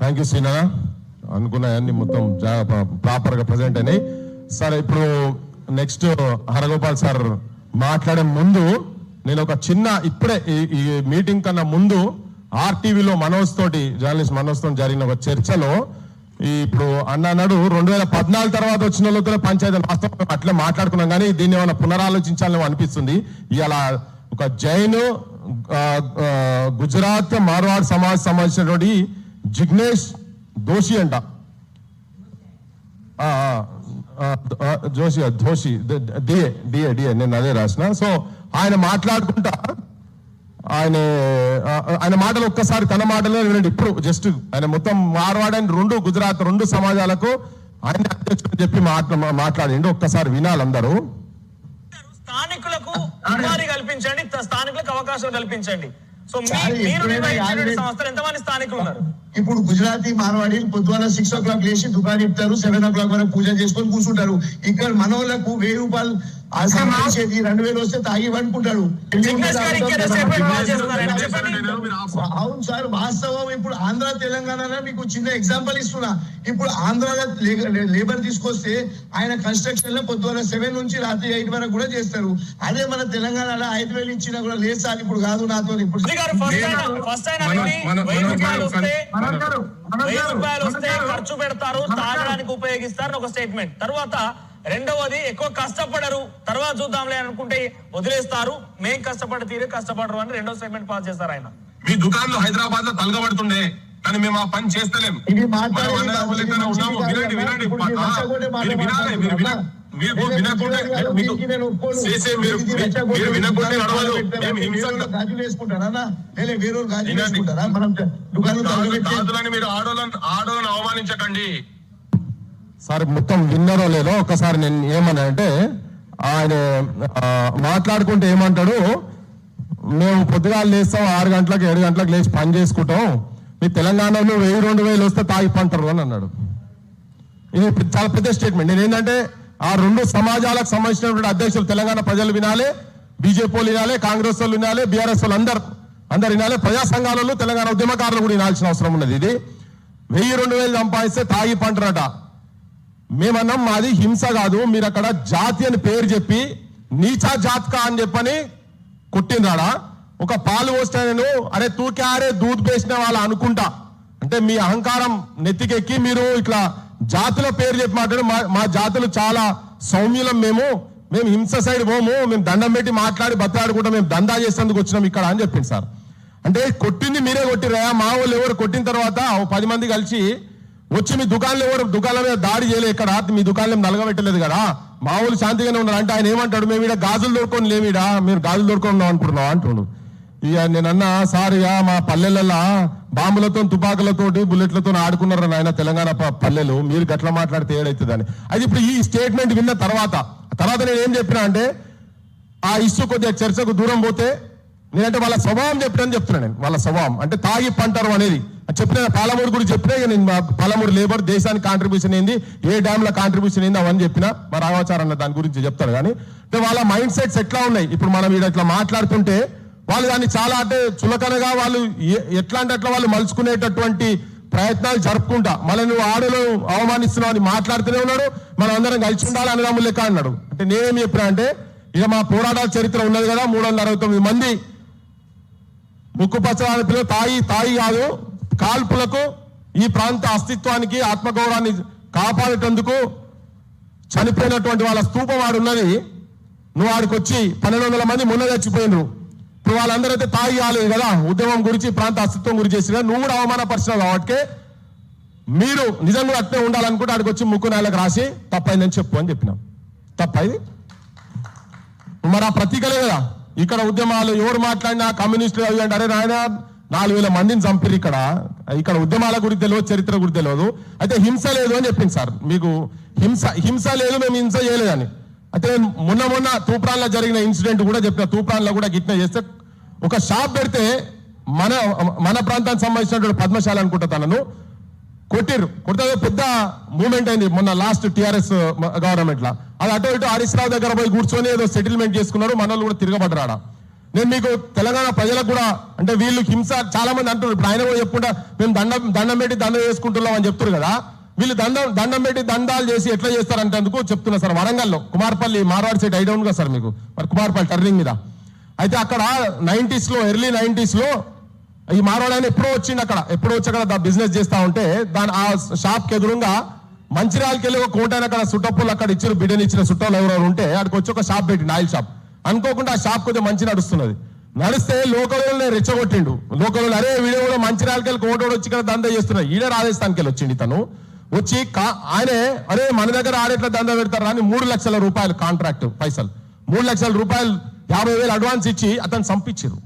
Thank you సీనా. అనుకున్నాయన్ని మొత్తం ప్రాపర్గా present అయినాయి. సార్ ఇప్పుడు నెక్స్ట్ హరగోపాల్ సార్ మాట్లాడే ముందు నేను ఒక చిన్న ఇప్పుడే ఈ మీటింగ్ కన్నా ముందు ఆర్టీవీలో జర్నలిస్ట్ మనోజ్ తోటి జరిగిన ఒక చర్చలో ఇప్పుడు అన్నాడు 2014 తర్వాత వచ్చిన వాళ్ళతో పంచాయతీ వాస్తవం అట్లే మాట్లాడుకున్నాం, కానీ దీన్ని ఏమైనా పునరాలోచించాలని అనిపిస్తుంది. ఇలా ఒక జైన్ గుజరాత్ మార్వాడ్ సమాజ్ సంబంధించినటువంటి జిగ్నేష్ దోషి అంట, దోషి డిఏ నేను అదే రాసిన. సో ఆయన మాట్లాడుకుంటా ఆయన మాటలు ఒక్కసారి తన మాటలో వినండి. ఇప్పుడు జస్ట్ ఆయన మొత్తం మార్వాడ్ అండ్ గుజరాత్ 2 సమాజాలకు ఆయన అధ్యక్షుడు చెప్పి మాట్లాడిండు. ఒక్కసారి వినాలి అందరూ. స్థానికులకు ఉపాధి కల్పించండి, స్థానికులకు అవకాశం కల్పించండి. సో మీరు నిర్వహించిన సంస్థలు ఎంతమంది స్థానికులు ఉన్నారు? ఇప్పుడు గుజరాతీ మార్వాడి పొద్దున 6 o'clock లేచి దుకాణం ఇస్తారు, 7 o'clock వరకు పూజ చేసుకొని కూర్చుంటారు. ఇక్కడ మనోళ్ళకు 1000 రూపాయలు చేసేది 2000 వస్తే తాగి అనుకుంటాడు. అవును సార్, వాస్తవం. ఇప్పుడు ఆంధ్ర తెలంగాణలో మీకు చిన్న ఎగ్జాంపుల్ ఇస్తున్నా. ఇప్పుడు ఆంధ్రాలో లేబర్ తీసుకొస్తే ఆయన కన్స్ట్రక్షన్ లో పొద్దున 7 నుంచి రాత్రి 8 వరకు కూడా చేస్తారు. అదే మన తెలంగాణలో 5000 ఇచ్చినా కూడా లేదు సార్. ఇప్పుడు కాదు నాతో ఇప్పుడు ఖర్చు పెడతారు, తాగడానికి ఉపయోగిస్తారు ఒక స్టేట్మెంట్. తర్వాత రెండవది ఎక్కువ కష్టపడరు, తర్వాత చూద్దాంలే అనుకుంటే వదిలేస్తారు. మేం కష్టపడి తీరే కష్టపడరు అని రెండో స్టేట్మెంట్ పాస్ చేస్తారు ఆయన. మీ దుకాణంలో హైదరాబాద్ లో తలగబడుతుండే, కానీ మేము ఆ పని చేస్తలేం. మీరు ఆడోళ్ళని అవమానించకండి సార్. మొత్తం విన్నారో లేదో ఒకసారి నేను ఏమన్నా అంటే, ఆయన మాట్లాడుకుంటే ఏమంటాడు, మేము పొద్దుగాలు లేస్తాం 6 గంటలకు 7 గంటలకు లేచి పని చేసుకుంటాం, మీ తెలంగాణలో 1000-2000 వస్తే తాగి పంటారు అని అన్నాడు. ఇది చాలా పెద్ద స్టేట్మెంట్. నేను ఏంటంటే ఆ 2 సమాజాలకు సంబంధించినటువంటి అధ్యక్షులు తెలంగాణ ప్రజలు వినాలి, బీజేపీ వాళ్ళు వినాలి, కాంగ్రెస్ వాళ్ళు వినాలి, బీఆర్ఎస్ వాళ్ళు అందరు వినాలి, ప్రజా సంఘాలలో తెలంగాణ ఉద్యమకారులు కూడా వినాల్సిన అవసరం ఉన్నది. ఇది 1000-2000 సంపాదిస్తే తాగి పంటరట. మేమన్నాం మాది హింస కాదు, మీరు అక్కడ జాతి అని పేరు చెప్పి నీచా జాత్కా అని చెప్పని కొట్టిందాడా. ఒక పాలు పోస్తాను అరే తూకారే దూద్ పేసిన వాళ్ళు అనుకుంటా అంటే మీ అహంకారం నెత్తికెక్కి మీరు ఇట్లా జాతుల పేరు చెప్పి మాట్లాడు. మా జాతులు చాలా సౌమ్యులం, మేము హింస సైడ్ పోము, మేము దండం పెట్టి మాట్లాడి బతాడుకుంటాం, మేము దందా చేసేందుకు వచ్చినాం ఇక్కడ అని చెప్పింది సార్. అంటే కొట్టింది మీరే కొట్టిరా, మా వాళ్ళు ఎవరు కొట్టిన తర్వాత 10 మంది కలిసి వచ్చి మీ దుకాణం మీద దాడి చేయలే, ఇక్కడ మీ దుకాణం నలగబెట్టలేదు కదా, మా వాళ్ళు శాంతిగానే ఉన్నారు అంటే ఆయన ఏమంటాడు, మేము ఇక్కడ గాజులు దొరుకుని లేవిడా, మీరు గాజులు దొరుకున్నాం అనుకుంటున్నాం అంటున్నాడు. ఇక నేనన్నా సార్, ఇక మా పల్లెలలో బాంబులతో తుపాకులతోటి బుల్లెట్లతో ఆడుకున్నారు నాయన తెలంగాణ పల్లెలు, మీరు గట్లా మాట్లాడితే ఏడైతుందని. అది ఇప్పుడు ఈ స్టేట్మెంట్ విన్న తర్వాత నేను ఏం చెప్పినా అంటే, ఆ ఇష్యూ కొద్దిగా చర్చకు దూరం పోతే నేనంటే వాళ్ళ స్వభావం చెప్పినని చెప్తున్నాను. నేను వాళ్ళ స్వభావం అంటే తాగి పంటారు అనేది చెప్పిన. పాలమూరు గురించి చెప్పినా, నేను పాలమూరు లేబర్ దేశానికి కాంట్రిబ్యూషన్ ఏంది, ఏ డ్యామ్ లో కాంట్రిబ్యూషన్ ఏంది అవన్నీ చెప్పినా. మా రాఘవాచార్ అన్న దాని గురించి చెప్తారు. కానీ అంటే వాళ్ళ మైండ్ సెట్స్ ఎట్లా ఉన్నాయి, ఇప్పుడు మనం ఇట్లా మాట్లాడుతుంటే వాళ్ళు దాన్ని చాలా అంటే చులకనగా వాళ్ళు ఎట్లా అంటే అట్లా వాళ్ళు మలుచుకునేటటువంటి ప్రయత్నాలు జరుపుకుంటా మళ్ళీ నువ్వు ఆడలో అవమానిస్తున్నావు అని మాట్లాడుతూనే ఉన్నాడు. మనం అందరం కలిసి ఉండాలి అన్నదమ్ములు లెక్క అన్నాడు. అంటే నేనేం చెప్పినా అంటే, ఇక మా పోరాటాల చరిత్ర ఉన్నది కదా, 369 మంది ముక్కుపచ్చలాని పిల్లలు తాయి కాదు, కాల్పులకు ఈ ప్రాంత అస్తిత్వానికి ఆత్మగౌరవాన్ని కాపాడేటందుకు చనిపోయినటువంటి వాళ్ళ స్తూపం ఆడున్నది. నువ్వు ఆడికి వచ్చి 1200 మంది మొన్న చచ్చిపోయినరు. ఇప్పుడు వాళ్ళందరూ అయితే తాగి కాలేదు కదా, ఉద్యమం గురించి ప్రాంత అస్తిత్వం గురించి చేసిన నువ్వు కూడా అవమానపరిచినావు. కాబట్టి మీరు నిజంగా అట్నే ఉండాలనుకుంటే ఆడికి వచ్చి ముక్కు నేలకు రాసి తప్పైందని చెప్పు అని చెప్పినాం. తప్పైంది మరి ఆ ప్రతీకలే కదా. ఇక్కడ ఉద్యమాలు ఎవరు మాట్లాడినా కమ్యూనిస్టులు అవి అంటే, అరే నాయన 4000 మందిని చంపిరు ఇక్కడ ఉద్యమాల గురించి తెలియదు, చరిత్ర గురించి తెలియదు. అయితే హింస లేదు అని చెప్పింది సార్. మీకు హింస లేదు, మేము హింస చేయలేదని. అయితే మొన్న తూప్రాన్లో జరిగిన ఇన్సిడెంట్ కూడా చెప్పిన. తూప్రాన్లో కూడా గిట్న చేస్తే ఒక షాప్ పెడితే మన ప్రాంతానికి సంబంధించినటువంటి పద్మశాల అనుకుంటా తనను కొడితే పెద్ద మూవ్మెంట్ అయింది మొన్న లాస్ట్ టిఆర్ఎస్ గవర్నమెంట్ లా. అది అటు ఇటు హరీష్ రావు దగ్గర పోయి కూర్చొని ఏదో సెటిల్మెంట్ చేసుకున్నారు, మన వాళ్ళు కూడా తిరగబడ్డారా. నేను మీకు తెలంగాణ ప్రజలకు కూడా అంటే వీళ్ళు హింస చాలా మంది అంటున్నారు. ఇప్పుడు ఆయన కూడా చెప్పుకుంటా మేము దండం పెట్టి దండం చేసుకుంటున్నాం అని చెప్తున్నారు కదా. వీళ్ళు దండం పెట్టి దండాలు చేసి ఎట్లా చేస్తారంటే అందుకు చెప్తున్నా సార్. వరంగల్లో కుమార్పల్లి మార్వాడి సైడ్ ఐడియా ఉంది కదా సార్ మీకు, మరి కుమార్పల్లి టర్నింగ్ మీద అయితే అక్కడ 90s లో ఎర్లీ 90s లో ఈ మార్వాడి ఆయన ఎప్పుడో వచ్చిండు. ఎప్పుడో వచ్చి అక్కడ బిజినెస్ చేస్తా ఉంటే దాని ఆ షాప్ కి ఎదురుగా మంచిర్యాలకి వెళ్ళి ఒక కోటైన అక్కడ సుట్టప్పులు అక్కడ ఇచ్చారు, బిడ్డని ఇచ్చిన చుట్టాలు ఎవరెవరు ఉంటే అక్కడికి వచ్చి ఒక షాప్ పెట్టిండు, ఆయిల్ షాప్. అనుకోకుండా ఆ షాప్ కొంచెం మంచి నడుస్తున్నది. నడిస్తే లోకల్ రెచ్చగొట్టిండు. లోకల్ అరే వీడియో కూడా మంచిర్యాలకి వెళ్ళి కోటోడు వచ్చి ఇక్కడ దందా చేస్తున్నాడు. ఈడే రాజస్థాన్కి వెళ్ళి వచ్చిండు తను వచ్చి ఆయనే అరే మన దగ్గర ఆడెట్లా దందా పెడతారు అని 3 లక్షల రూపాయలు కాంట్రాక్ట్ పైసలు 3 లక్షల రూపాయలు 50,000 అడ్వాన్స్ ఇచ్చి అతను చంపించారు.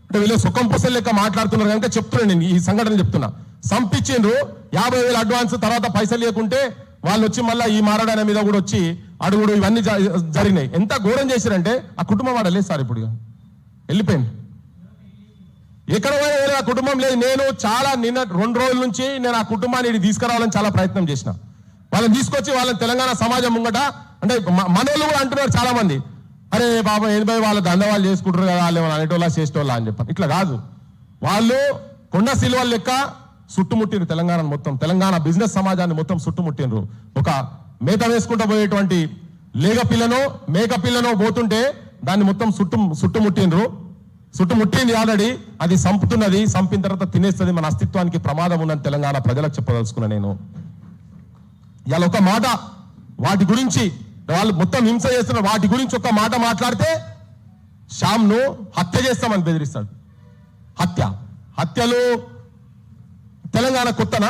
అంటే వీళ్ళు సుఖం పుసలు లెక్క మాట్లాడుతున్నారు కనుక చెప్తున్నాను నేను ఈ సంఘటన చెప్తున్నా. చంపించిండ్రు 50,000 అడ్వాన్స్, తర్వాత పైసలు లేకుంటే వాళ్ళు వచ్చి మళ్ళీ ఈ మారడాన మీద కూడా వచ్చి అడుగుడు ఇవన్నీ జరిగినాయి. ఎంత ఘోరం చేశారంటే ఆ కుటుంబం వాడలేదు సార్, ఇప్పుడు వెళ్ళిపోయింది. ఎక్కడ పోయినా ఆ కుటుంబం లేదు. నేను చాలా 2 రోజుల నుంచి నేను ఆ కుటుంబాన్ని తీసుకురావాలని చాలా ప్రయత్నం చేసిన. వాళ్ళని తీసుకొచ్చి వాళ్ళని తెలంగాణ సమాజం ముంగట అంటే మనోళ్ళు కూడా అంటున్నారు చాలా మంది, అరే బాబా ఏంటి వాళ్ళ దండవాళ్ళు చేసుకుంటారు కదా వాళ్ళు అనేటోళ్ళ చేసేటోళ్ళ అని చెప్పారు. ఇట్లా కాదు, వాళ్ళు కొండ సిల్వల లెక్క చుట్టుముట్టిరు తెలంగాణ మొత్తం, తెలంగాణ బిజినెస్ సమాజాన్ని మొత్తం చుట్టుముట్టినరు. ఒక మేత వేసుకుంటూ పోయేటువంటి మేక పిల్లను పోతుంటే దాన్ని మొత్తం చుట్టుముట్టినరు. చుట్టుముట్టింది ఆల్రెడీ, అది సంపుతున్నది, సంపిన తర్వాత తినేస్తుంది. మన అస్తిత్వానికి ప్రమాదం ఉన్నది తెలంగాణ ప్రజలకు చెప్పదలుచుకున్నా నేను. ఇవాళ ఒక మాట వాటి గురించి వాళ్ళు మొత్తం హింస చేస్తున్నారు, వాటి గురించి ఒక మాట మాట్లాడితే శ్యామ్ను హత్య చేస్తామని బెదిరిస్తాడు. హత్యలు తెలంగాణ కొత్తనా?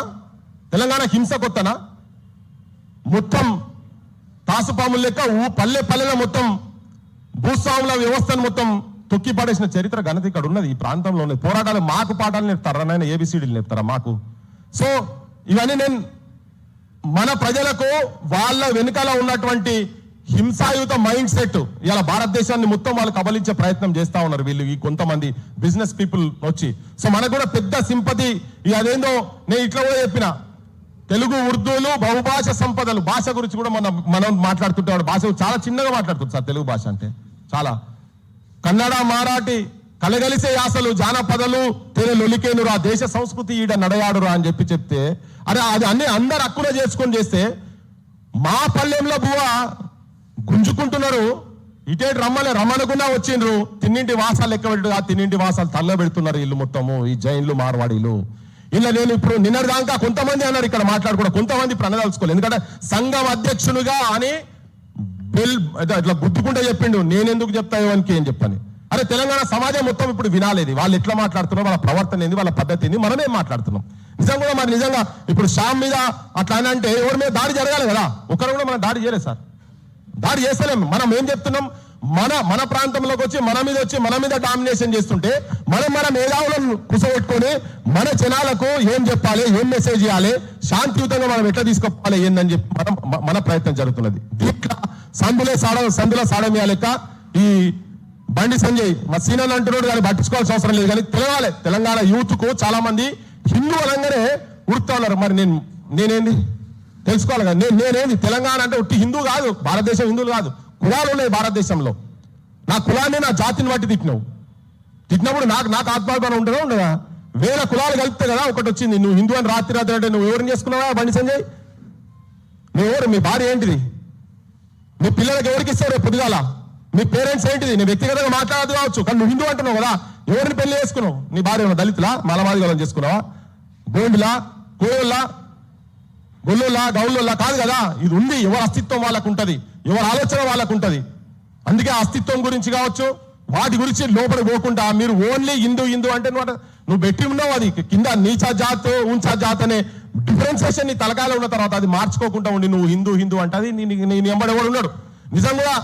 తెలంగాణ హింస కొత్తనా? మొత్తం తాసుపాముల లెక్క పల్లెలో మొత్తం భూస్వాముల వ్యవస్థను మొత్తం తొక్కి పడేసిన చరిత్ర ఘనత ఇక్కడ ఉన్నది, ఈ ప్రాంతంలో ఉన్నది. పోరాటాలు మాకు పాఠాలు నేర్పుతారా నాయన? ఏబిసిడీలు నేర్పుతారా మాకు? సో ఇవన్నీ నేను మన ప్రజలకు వాళ్ళ వెనుకల ఉన్నటువంటి హింసాయుత మైండ్ సెట్ ఇలా భారతదేశాన్ని మొత్తం వాళ్ళు కబలించే ప్రయత్నం చేస్తా ఉన్నారు వీళ్ళు, ఈ కొంతమంది బిజినెస్ పీపుల్ వచ్చి. సో మనకు కూడా పెద్ద సింపతి. అదేందో నేను ఇట్లా కూడా చెప్పిన, తెలుగు ఉర్దూలు బహుభాష సంపదలు భాష గురించి కూడా మనం మాట్లాడుతుంటే భాష చాలా చిన్నగా మాట్లాడుతుంది సార్. తెలుగు భాష అంటే చాలా కన్నడ మరాఠీ కలగలిసే యాసలు జానపదలు తెరలొలికేనురు ఆ దేశ సంస్కృతి ఈడ నడయాడురా అని చెప్తే అరే అది అన్ని అందరు హక్కున చేసుకొని చేస్తే మా పల్లెంలో బువ్వ గుంజుకుంటున్నారు. ఇటేటి రమ్మనుకున్నా వచ్చిండ్రు. తిన్నింటి వాసాలు లెక్క పెట్టుగా తిన్నింటి వాసాలు తల్ల పెడుతున్నారు ఇల్లు మొత్తము, ఈ జైన్లు మార్వాడీలు. ఇలా నేను ఇప్పుడు నిన్నటిదాకా కొంతమంది అన్నారు ఇక్కడ మాట్లాడుకున్నా, కొంతమంది ఇప్పుడు అనదలుచుకోలేదు. ఎందుకంటే సంఘం అధ్యక్షునిగా అని ఇట్లా గుద్దుకుంటే చెప్పిండు, నేనెందుకు చెప్తాయో అని ఏం చెప్పని. అరే తెలంగాణ సమాజం మొత్తం ఇప్పుడు వినాలేదు, వాళ్ళు ఎట్లా మాట్లాడుతున్నారు, వాళ్ళ ప్రవర్తన ఏంది, వాళ్ళ పద్ధతి ఏంది, మనమే మాట్లాడుతున్నాం. నిజంగా కూడా మరి నిజంగా ఇప్పుడు శ్యామ్ మీద అట్లా అంటే ఎవరి మీద దాడి జరగాలి కదా, ఒకరు కూడా మనం దాడి చేయలేదు సార్, దాడి చేస్తలేము. మనం ఏం చెప్తున్నాం, మన ప్రాంతంలోకి వచ్చి మన మీద డామినేషన్ చేస్తుంటే మన మేధావులను కుసగొట్టుకొని మన జనాలకు ఏం చెప్పాలి, ఏం మెసేజ్ ఇవ్వాలి, శాంతియుతంగా మనం ఎట్లా తీసుకోవాలి ఏందని చెప్పి మన ప్రయత్నం జరుగుతున్నది. దీంట్లో సందులో సాడమియా లెక్క ఈ బండి సంజయ్ మా సీనియర్ అంటున్నాడు, కానీ పట్టించుకోవాల్సిన అవసరం లేదు. కానీ తెలవాలి తెలంగాణ యూత్ కు చాలా మంది హిందూ అనగానే ఉడుతా ఉన్నారు. మరి నేనేంది తెలుసుకోవాలి కదా, నేనేంది తెలంగాణ అంటే ఉట్టి హిందూ కాదు, భారతదేశం హిందువులు కాదు, కులాలు ఉన్నాయి భారతదేశంలో. నా కులాన్ని నా జాతిని బట్టి తిట్టినప్పుడు నాకు ఆత్మాభిమానం ఉంటుందా ఉండదా? వేల కులాలు కలిపితే కదా ఒకటి వచ్చింది. నువ్వు హిందూ అని రాత్రి అంటే నువ్వు ఎవరిని చేసుకున్నావా బండి సంజయ్? నువ్వెవరు? మీ భార్య ఏంటిది? నీ పిల్లలకి ఎవరికి ఇస్తావు రేపు పొద్దుగాల? మీ పేరెంట్స్ ఏంటిది? నీ వ్యక్తిగతంగా మాట్లాడదు కావచ్చు, కానీ నువ్వు హిందూ అంటున్నావు కదా, ఎవరిని పెళ్లి చేసుకున్నావు? నీ భార్య దళితులా మలమాదిగలను చేసుకున్నావా? గోండులా, కోయోళ్ళ, గొల్లోలా, గౌళ్ళోలా కాదు కదా. ఇది ఉంది, ఎవరి అస్తిత్వం వాళ్ళకు ఉంటది, ఎవరి ఆలోచన వాళ్ళకు ఉంటది. అందుకే అస్తిత్వం గురించి కావచ్చు వాటి గురించి లోపలికి పోకుండా మీరు ఓన్లీ హిందూ అంటే నువ్వు పెట్టి ఉన్నావు. అది కింద నీచా జాత్ ఉంచా జాత్ అనే డిఫరెన్సియేషన్ నీ తలకాయలో ఉన్న తర్వాత అది మార్చుకోకుండా ఉండి నువ్వు హిందూ అంటే అది నీ ఎంబడేవాడు ఉన్నాడు. నిజంగా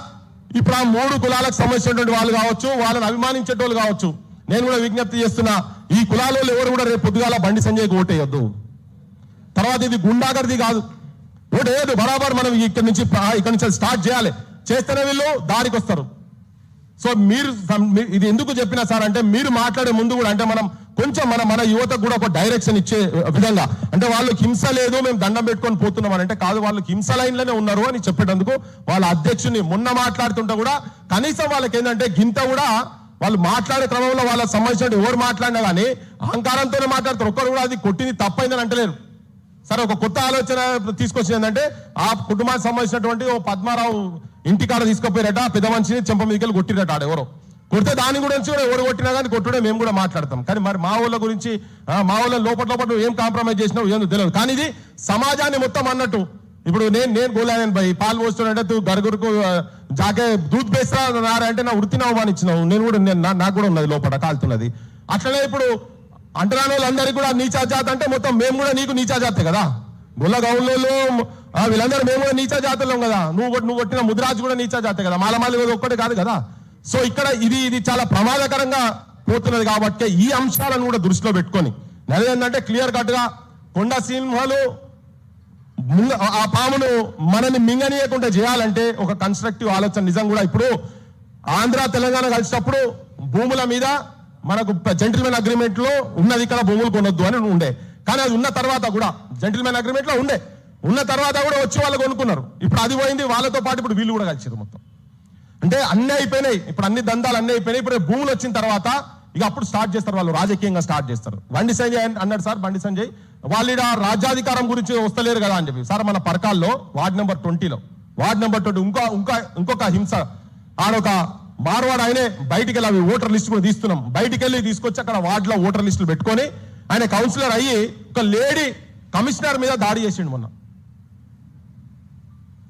ఇప్పుడు ఆ 3 కులాలకు సంబంధించినటువంటి వాళ్ళు కావచ్చు, వాళ్ళని అభిమానించేటోళ్ళు కావచ్చు, నేను కూడా విజ్ఞప్తి చేస్తున్నా, ఈ కులాలలో ఎవరు కూడా రేపు పొద్దుగాల బండి సంజయ్కి ఓటేయొద్దు. తర్వాత ఇది గుండాగర్ది కాదు, ఓటేయద్దు. బరాబర్ మనం ఇక్కడి నుంచి స్టార్ట్ చేయాలి, చేస్తేనే వీళ్ళు దారికి వస్తారు. సో మీరు ఇది ఎందుకు చెప్పినా సార్ అంటే మీరు మాట్లాడే ముందు కూడా అంటే మనం కొంచెం మన యువతకు కూడా ఒక డైరెక్షన్ ఇచ్చే విధంగా, అంటే వాళ్ళకి హింస లేదు మేము దండం పెట్టుకొని పోతున్నాం అని అంటే కాదు, వాళ్ళకి హింస లైన్లోనే ఉన్నారు అని చెప్పేటందుకు వాళ్ళ అధ్యక్షుని మొన్న మాట్లాడుతుంటే కూడా కనీసం వాళ్ళకి ఏంటంటే గింత కూడా వాళ్ళు మాట్లాడే క్రమంలో వాళ్ళకి సంబంధించిన ఎవరు మాట్లాడినా కానీ అహంకారంతోనే మాట్లాడతారు. ఒక్కరు కూడా అది కొట్టింది తప్పైందని అంటలేరు. సరే ఒక కొత్త ఆలోచన తీసుకొచ్చింది ఏంటంటే ఆ కుటుంబానికి సంబంధించినటువంటి ఓ పద్మారావు ఇంటికాడ తీసుకుపోయారట, పెద్ద మనిషిని చెంప మీదకి కొట్టిరట ఆడ ఎవరో కొడితే దాని గురించి కూడా ఎవరు కొట్టినా కానీ కొట్టుడే మేము కూడా మాట్లాడతాం. కానీ మరి మా ఊళ్ళ గురించి మా ఊళ్ళ లోపల ఏం కాంప్రమైజ్ చేసినావు ఏందో తెలియదు. కానీ ఇది సమాజాన్ని మొత్తం అన్నట్టు ఇప్పుడు నేను గోలాయన్ భయ్ పాలు పోస్తుంటే తూ గరుగురుకు జాకే దూద్ బేస్తా అంటే నా వృత్తిని అవమానించినావు, నేను కూడా నాకు కూడా ఉన్నది లోపల కాలుతున్నది. అట్లనే ఇప్పుడు అంటరాని వాళ్ళందరికీ కూడా నీచా జాతి అంటే మొత్తం మేము కూడా నీకు నీచా జాతే కదా, గొల్ల గౌన్లలో వీళ్ళందరూ మేము కూడా నీచా జాతుల్లో కదా, నువ్వు కొట్టిన ముదిరాజు కూడా నీచా జాతే కదా, మాలమాలి ఒక్కటే కాదు కదా. సో ఇక్కడ ఇది చాలా ప్రమాదకరంగా పోతున్నది కాబట్టి ఈ అంశాలను కూడా దృష్టిలో పెట్టుకొని ఏంటంటే క్లియర్ కట్ గా కొండ సింహాలు ఆ పామును మనని మింగనీయకుండా చేయాలంటే ఒక కన్స్ట్రక్టివ్ ఆలోచన నిజం కూడా. ఇప్పుడు ఆంధ్ర తెలంగాణ కలిసినప్పుడు భూముల మీద మనకు జెంటిల్మెన్ అగ్రిమెంట్ లో ఉన్నది ఇక్కడ భూములు కొనొద్దు అని ఉండే, కానీ అది ఉన్న తర్వాత కూడా జెంటిల్మెన్ అగ్రిమెంట్ లో ఉన్న తర్వాత కూడా వచ్చి వాళ్ళు కొనుక్కున్నారు. ఇప్పుడు అది పోయింది, వాళ్ళతో పాటు ఇప్పుడు వీళ్ళు కూడా కలిసారు మొత్తం. అంటే అన్నీ అయిపోయినాయి, ఇప్పుడు అన్ని దందాలు అన్నీ అయిపోయినాయి. ఇప్పుడు భూములు వచ్చిన తర్వాత ఇక అప్పుడు స్టార్ట్ చేస్తారు వాళ్ళు, రాజకీయంగా స్టార్ట్ చేస్తారు. బండి సంజయ్ అన్నాడు సార్, బండి సంజయ్ వాళ్ళు ఇక్కడ రాజ్యాధికారం గురించి వస్తలేరు కదా అని చెప్పి. సార్ మన పరకాల్లో వార్డ్ నెంబర్ 20లో ఇంకొక హింస ఆడొక మార్వాడు ఆయనే బయటికి వెళ్ళి అవి ఓటర్ లిస్ట్ కూడా తీస్తున్నాం, బయటికి వెళ్ళి తీసుకొచ్చి అక్కడ వార్డులో ఓటర్ లిస్టులు పెట్టుకొని ఆయన కౌన్సిలర్ అయ్యి ఒక లేడీ కమిషనర్ మీద దాడి చేసిండు మొన్న.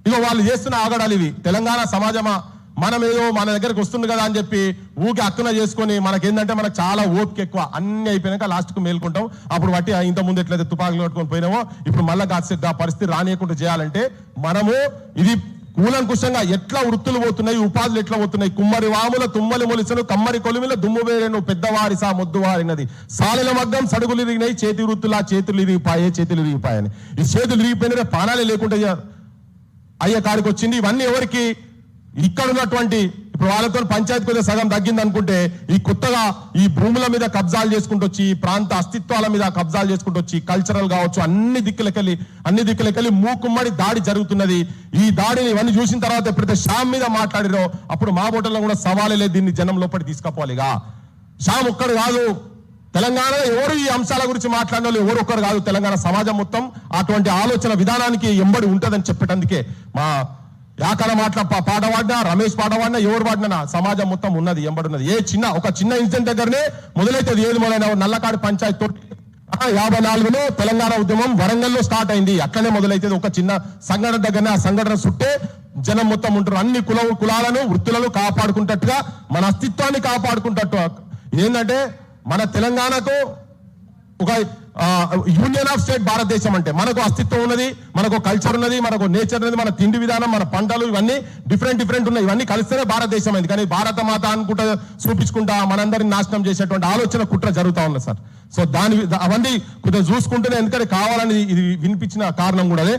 ఇక వాళ్ళు చేస్తున్న ఆగడాలు ఇవి. తెలంగాణ సమాజమా మనం ఏదో మన దగ్గరకు వస్తుంది కదా అని చెప్పి ఊకి అక్కున చేసుకొని మనకేందంటే మనకు చాలా ఓపిక ఎక్కువ, అన్ని అయిపోయినాక లాస్ట్కు మేల్కుంటాం. అప్పుడు బట్టి ఇంత ముందు ఎట్లయితే తుపాకులు కట్టుకొని పోయినామో ఇప్పుడు మళ్ళీ ఆ పరిస్థితి రానియకుండా చేయాలంటే మనము ఇది కూలంకుషంగా ఎట్లా వృత్తులు పోతున్నాయి, ఉపాధులు ఎట్లా పోతున్నాయి, కుమ్మరి వాముల తుమ్మలి మొలిసను కమ్మరి కొలిమిల దుమ్ము వేరేను పెద్దవారి సా మొద్దువారినది సాలెల మగ్గం సడుగులు ఇరిగినాయి చేతి వృత్తులా చేతులు ఇరిగిపాయని. ఈ చేతులు ఇరిగిపోయిన పానాలే లేకుండా అయ్యే కాడికి వచ్చింది. ఇవన్నీ ఎవరికి ఇక్కడ ఉన్నటువంటి ఇప్పుడు వాళ్ళతో పంచాయతీ కొద్దిగా సగం తగ్గింది అనుకుంటే ఈ కొత్తగా ఈ భూముల మీద కబ్జాలు చేసుకుంటూ వచ్చి ఈ ప్రాంత అస్తిత్వాల మీద కబ్జాలు చేసుకుంటూ వచ్చి కల్చరల్ కావచ్చు అన్ని దిక్కులకెళ్ళి మూకుమ్మడి దాడి జరుగుతున్నది. ఈ దాడిని ఇవన్నీ చూసిన తర్వాత ఎప్పుడైతే శ్యామ్ మీద మాట్లాడిరో అప్పుడు మా బోటల్లో కూడా సవాలే లేదు, దీన్ని జనం లోపలికి తీసుకుపోవాలిగా. శ్యామ్ ఒక్కడు కాదు, తెలంగాణలో ఎవరు ఈ అంశాల గురించి మాట్లాడిన వాళ్ళు ఎవరు ఒక్కరు కాదు, తెలంగాణ సమాజం మొత్తం అటువంటి ఆలోచన విధానానికి ఎంబడి ఉంటదని చెప్పేటందుకే మా యాకల పాట పాడినా రమేష్ పాట పాడినా ఎవరు పాడినా సమాజం మొత్తం ఉన్నది ఎంబడున్నది. ఒక చిన్న ఇన్సిడెంట్ దగ్గరనే మొదలైతుంది. ఏది మొదలైన నల్లకాడి పంచాయతీ 54లో తెలంగాణ ఉద్యమం వరంగల్లో స్టార్ట్ అయింది, అట్లనే మొదలైతుంది. ఒక చిన్న సంఘటన దగ్గరనే ఆ సంఘటన చుట్టే జనం మొత్తం ఉంటారు. అన్ని కులాలను వృత్తులను కాపాడుకుంటట్టుగా మన అస్తిత్వాన్ని కాపాడుకుంటట్టు ఏంటంటే మన తెలంగాణకు ఒక యూనియన్ ఆఫ్ స్టేట్ భారతదేశం అంటే మనకు అస్తిత్వం ఉన్నది, మనకు కల్చర్ ఉన్నది, మనకు నేచర్ ఉన్నది, మన తిండి విధానం, మన పంటలు ఇవన్నీ డిఫరెంట్ ఉన్నాయి. ఇవన్నీ కలిస్తేనే భారతదేశం అయింది. కానీ భారత మాత అనుకుంటా చూపించుకుంటా మనందరినీ నాశనం చేసేటువంటి ఆలోచన కుట్ర జరుగుతూ ఉంది సార్. సో అవన్నీ కొద్దిగా చూసుకుంటేనే ఎందుకంటే కావాలని ఇది వినిపించిన కారణం కూడా అదే.